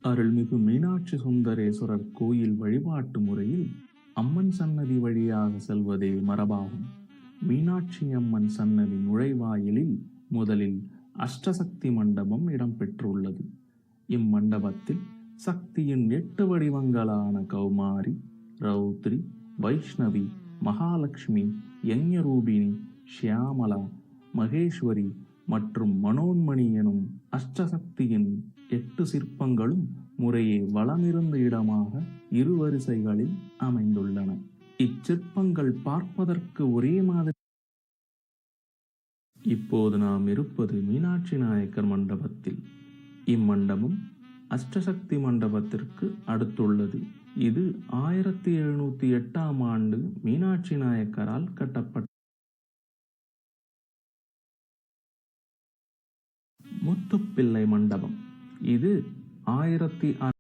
அருள்மிகு மீனாட்சி சுந்தரேஸ்வரர் கோயில் வழிபாட்டு முறையில் அம்மன் சன்னதி வழியாக செல்வதே மரபாகும். மீனாட்சி அம்மன் சன்னதி நுழைவாயிலில் முதலில் அஷ்டசக்தி மண்டபம் இடம்பெற்றுள்ளது. இம்மண்டபத்தில் சக்தியின் 8 வடிவங்களான கௌமாரி, ரௌத்ரி, வைஷ்ணவி, மகாலட்சுமி, யஞரூபிணி, ஷியாமலா, மகேஸ்வரி மற்றும் மனோன்மணி எனும் அஷ்டசக்தியின் 8 சிற்பங்களும் முறையே வலமிருந்த இடமாக இரு வரிசைகளில் அமைந்துள்ளன. இச்சிற்பங்கள் பார்ப்பதற்கு ஒரே மாதிரி. இப்போது நாம் இருப்பது மீனாட்சி நாயக்கர் மண்டபத்தில். இம்மண்டபம் அஷ்டசக்தி மண்டபத்திற்கு அடுத்துள்ளது. இது 1708ஆம் ஆண்டு மீனாட்சி நாயக்கரால் கட்டப்பட்டது. முத்துப்பிள்ளை மண்டபம். இது 1600